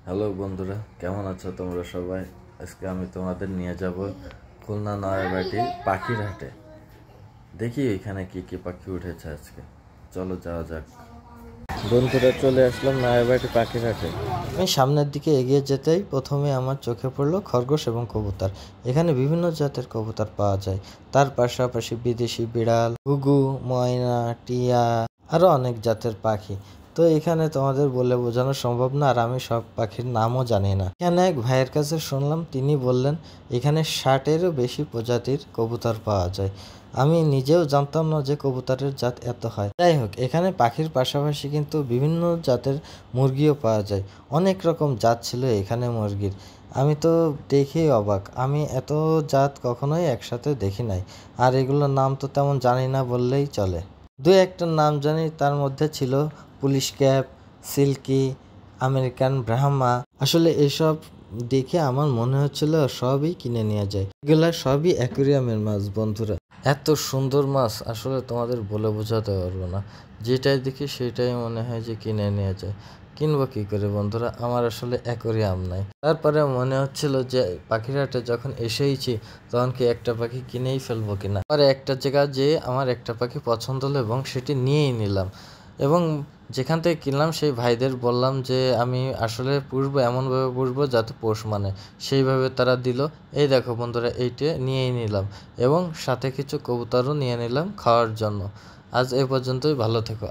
Hello বন্ধুরা, কেমন আছো তোমরা সবাই? আজকে আমি তোমাদের নিয়ে যাব খুলনা নয়াবাটি পাখির হাটে। দেখি এখানে কি কি পাখি উঠেছে আজকে। চলো যাওয়া যাক। বন্ধুরা, চলে আসলাম নয়াবাটি পাখির হাটে। আমি সামনের দিকে এগিয়ে যেতেই প্রথমে আমার চোখে পড়লো খরগোশ এবং কবুতর। এখানে বিভিন্ন জাতের কবুতর পাওয়া যায়। তার পাশাপাশি বিদেশি বিড়াল, ঘুঘু, ময়না, টিয়া আরও অনেক জাতের পাখি। তো এখানে তোমাদের বলে বোঝানো সম্ভব না, আর আমি সব পাখির নামও জানি না। এখানে এক ভাইয়ের কাছে শুনলাম, তিনি বললেন এখানে 60-এরও বেশি প্রজাতির কবুতর পাওয়া যায়। আমি নিজেও জানতাম না যে কবুতরের জাত এত হয়। যাই হোক, এখানে পাখির পাশাপাশি কিন্তু বিভিন্ন জাতের মুরগিও পাওয়া যায়। অনেক রকম জাত ছিল এখানে মুরগির। আমি তো দেখেই অবাক, আমি এত জাত কখনোই একসাথে দেখি নাই। আর এগুলোর নাম তো তেমন জানি না বললেই চলে। দু একটা নাম জানি, তার মধ্যে ছিল Polish cap, silky, American Brahma. আসলে এসব দেখে আমার মনে হচ্ছিল সবই কিনে নিয়ে যায়। এগুলা সবই অ্যাকুরিয়ামের মাছ বন্ধুরা। এত সুন্দর মাছ আসলে তোমাদের বলে বোঝাতে পারবো না। যেটাই দেখি সেটাই মনে হয় যে কিনে নিয়ে যায়। কিনবো কি করে বন্ধুরা, আমার আসলে অ্যাকোরিয়াম নাই। তারপরে মনে হচ্ছিল যে পাখির হাটে যখন এসেইছি তখন কি একটা পাখি কিনেই ফেলবো কিনা। পরে একটা জায়গা যেয়ে আমার একটা পাখি পছন্দ হলো এবং সেটি নিয়েই নিলাম। এবং যেখান থেকে কিনলাম সেই ভাইদের বললাম যে আমি আসলে পুষবো, এমনভাবে পুষবো যাতে পোষ মানে। সেইভাবে তারা দিল। এই দেখো বন্ধুরা, এইটা নিয়েই নিলাম এবং সাথে কিছু কবুতরও নিয়ে নিলাম খাওয়ার জন্য। আজ এ পর্যন্তই, ভালো থেকো।